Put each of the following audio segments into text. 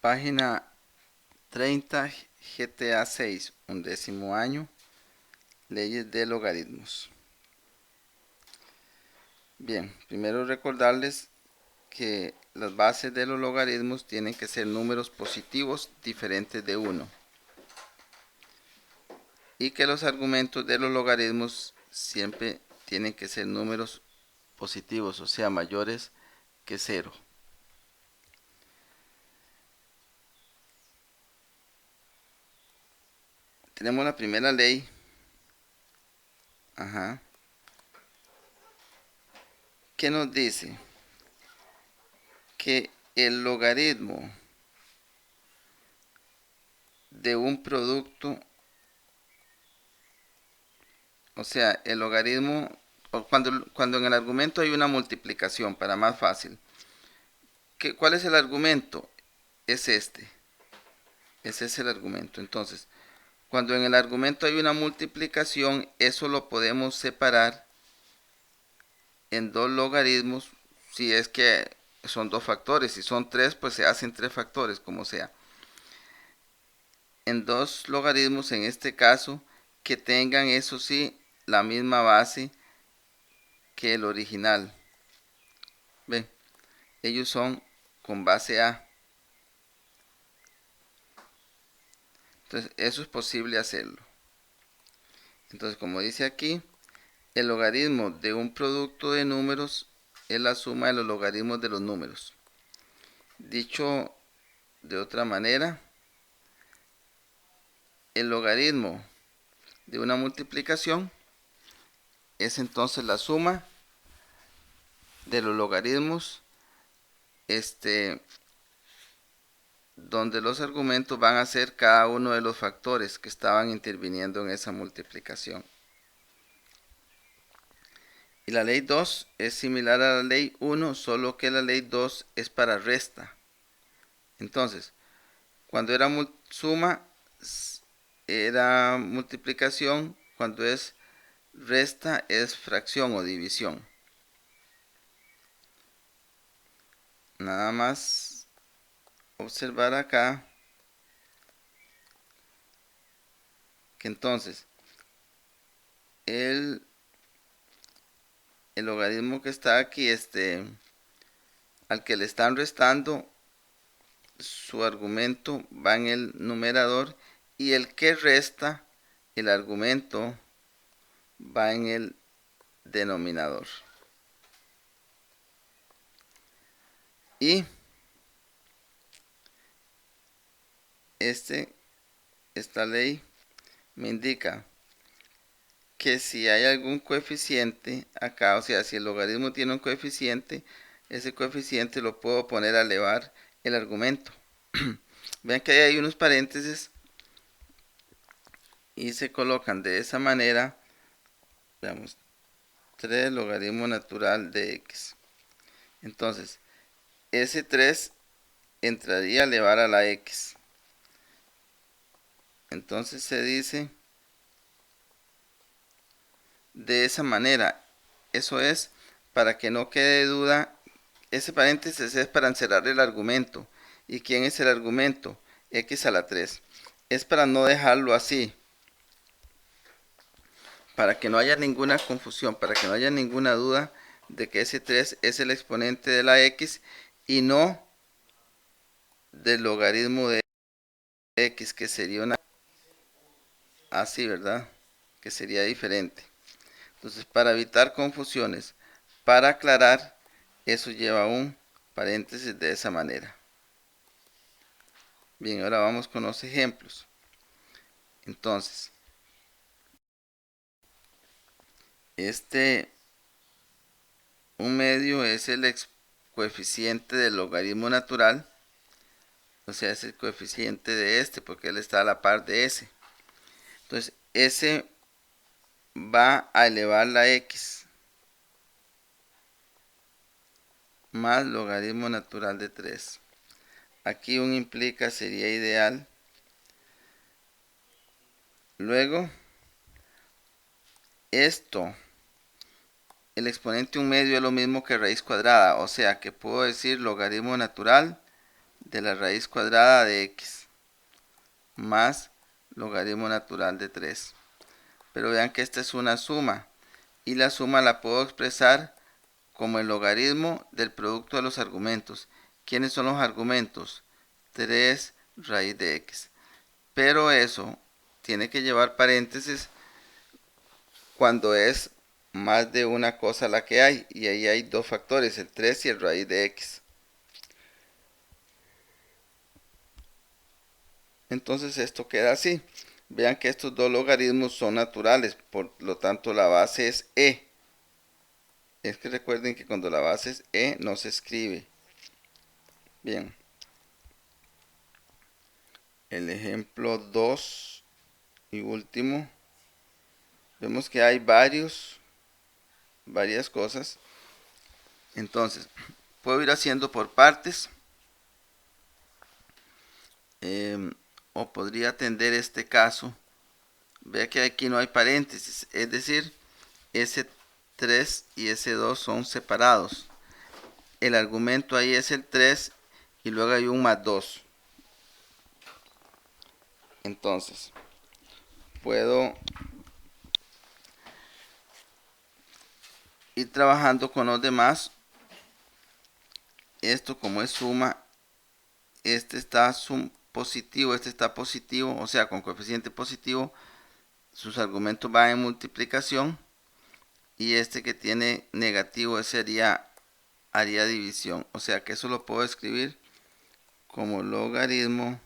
Página 30, GTA 6, 11º año, leyes de logaritmos. Bien, primero recordarles que las bases de los logaritmos tienen que ser números positivos diferentes de 1 y que los argumentos de los logaritmos siempre tienen que ser números positivos, o sea, mayores que 0. Tenemos la primera ley. Ajá. ¿Qué nos dice? Que el logaritmo de un producto, o sea, el logaritmo, o cuando en el argumento hay una multiplicación, para más fácil. ¿Cuál es el argumento? Es este. Ese es el argumento. Entonces, cuando en el argumento hay una multiplicación, eso lo podemos separar en dos logaritmos, si es que son dos factores. Si son tres, pues se hacen tres factores, como sea. En dos logaritmos, en este caso, que tengan, eso sí, la misma base que el original. ¿Ven? Ellos son con base A. Entonces, eso es posible hacerlo. Entonces, como dice aquí, el logaritmo de un producto de números es la suma de los logaritmos de los números. Dicho de otra manera, el logaritmo de una multiplicación es entonces la suma de los logaritmos donde los argumentos van a ser cada uno de los factores que estaban interviniendo en esa multiplicación. Y la ley 2 es similar a la ley 1, solo que la ley 2 es para resta. Entonces, cuando era suma, era multiplicación. Cuando es resta, es fracción o división. Nada más observar acá que entonces el logaritmo que está aquí, al que le están restando, su argumento va en el numerador, y el que resta, el argumento, va en el denominador. Y esta ley me indica que si hay algún coeficiente acá, o sea, si el logaritmo tiene un coeficiente, ese coeficiente lo puedo poner a elevar el argumento. Vean que ahí hay unos paréntesis y se colocan de esa manera. Veamos, 3 logaritmo natural de x. Entonces, ese 3 entraría a elevar a la x. Entonces se dice de esa manera. Eso es para que no quede duda. Ese paréntesis es para encerrar el argumento. ¿Y quién es el argumento? X a la 3. Es para no dejarlo así. Para que no haya ninguna confusión, para que no haya ninguna duda de que ese 3 es el exponente de la x y no del logaritmo de x, que sería una así, ¿verdad? Que sería diferente. Entonces, para evitar confusiones, para aclarar, eso lleva un paréntesis de esa manera. Bien, ahora vamos con los ejemplos. Entonces, un medio es el coeficiente del logaritmo natural, o sea, es el coeficiente de porque él está a la par de ese. Entonces, ese va a elevar la x más logaritmo natural de 3. Aquí un implica sería ideal. Luego, el exponente un medio es lo mismo que raíz cuadrada, o sea que puedo decir logaritmo natural de la raíz cuadrada de x más logaritmo natural de 3. Pero vean que esta es una suma y la suma la puedo expresar como el logaritmo del producto de los argumentos. ¿Quiénes son los argumentos? 3 raíz de x. Pero eso tiene que llevar paréntesis cuando es más de una cosa la que hay. Y ahí hay dos factores, el 3 y el raíz de x. Entonces esto queda así. Vean que estos dos logaritmos son naturales, por lo tanto la base es e. Es que recuerden que cuando la base es e no se escribe. Bien. El ejemplo 2 y último. Vemos que hay varias cosas. Entonces, puedo ir haciendo por partes. O podría atender este caso. Vea que aquí no hay paréntesis. Es decir, S3 y S2 son separados. El argumento ahí es el 3 y luego hay un más 2. Entonces, puedo ir trabajando con los demás. Esto como es suma, este está positivo, este está positivo, o sea, con coeficiente positivo, sus argumentos van en multiplicación. Y este que tiene negativo haría división. O sea que eso lo puedo escribir como logaritmo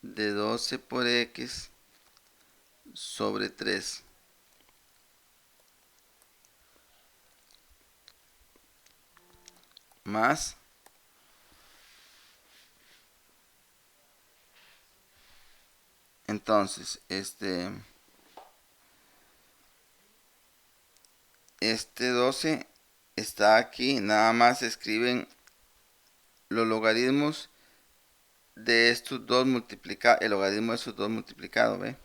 de 12 por x sobre 3. Más entonces este 12 está aquí, nada más escriben los logaritmos de estos dos multiplicados, el logaritmo de estos dos multiplicados, ¿ve?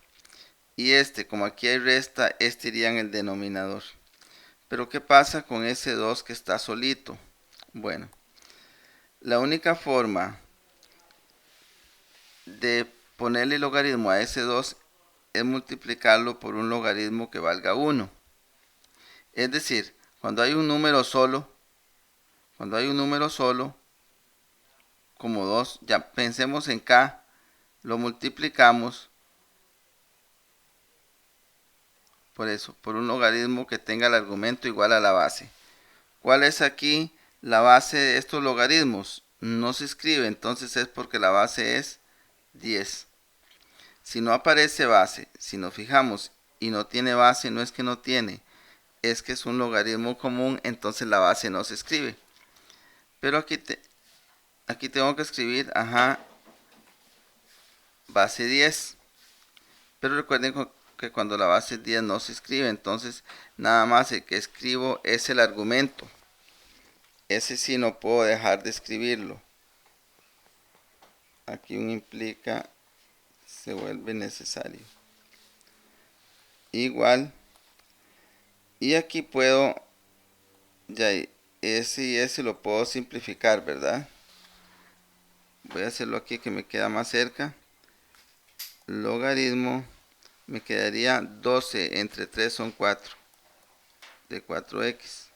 Y este, como aquí hay resta, este iría en el denominador. Pero ¿qué pasa con ese 2 que está solito? Bueno, la única forma de ponerle logaritmo a ese 2 es multiplicarlo por un logaritmo que valga 1. Es decir, cuando hay un número solo, como 2, ya pensemos en k, lo multiplicamos por un logaritmo que tenga el argumento igual a la base. ¿Cuál es aquí la base de estos logaritmos? No se escribe, entonces es porque la base es 10. Si no aparece base, si nos fijamos y no tiene base, no es que no tiene, es que es un logaritmo común, entonces la base no se escribe. Pero aquí tengo que escribir, base 10. Pero recuerden que cuando la base es 10 no se escribe, entonces nada más el que escribo es el argumento. Ese sí no puedo dejar de escribirlo. Aquí un implica se vuelve necesario. Igual. Y aquí puedo, ya ese y ese lo puedo simplificar, ¿verdad? Voy a hacerlo aquí que me queda más cerca. Logaritmo, me quedaría 12 entre 3 son 4. De 4x.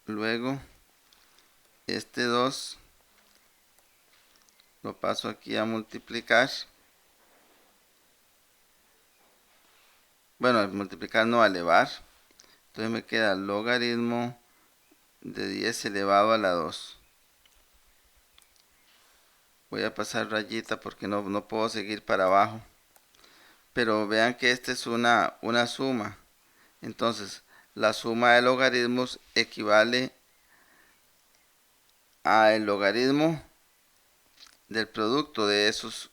Luego, este 2 lo paso aquí a multiplicar. Bueno, al multiplicar no, a elevar. Entonces me queda logaritmo de 10 elevado a la 2. Voy a pasar rayita porque no puedo seguir para abajo. Pero vean que esta es una suma. Entonces, la suma de logaritmos equivale al logaritmo del producto de esos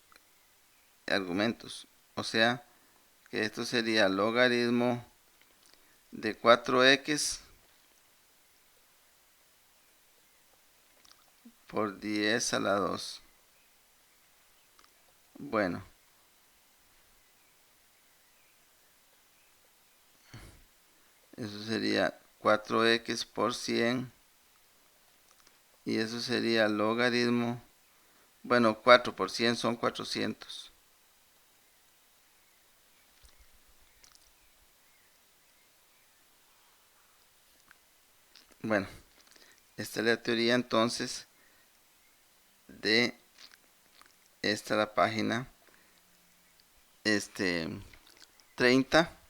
argumentos. O sea, que esto sería logaritmo de 4x por 10 a la 2. Bueno, Eso sería 4x por 100. Y eso sería logaritmo. Bueno, 4 por 100 son 400. Bueno, esta es la teoría entonces de esta la página 30.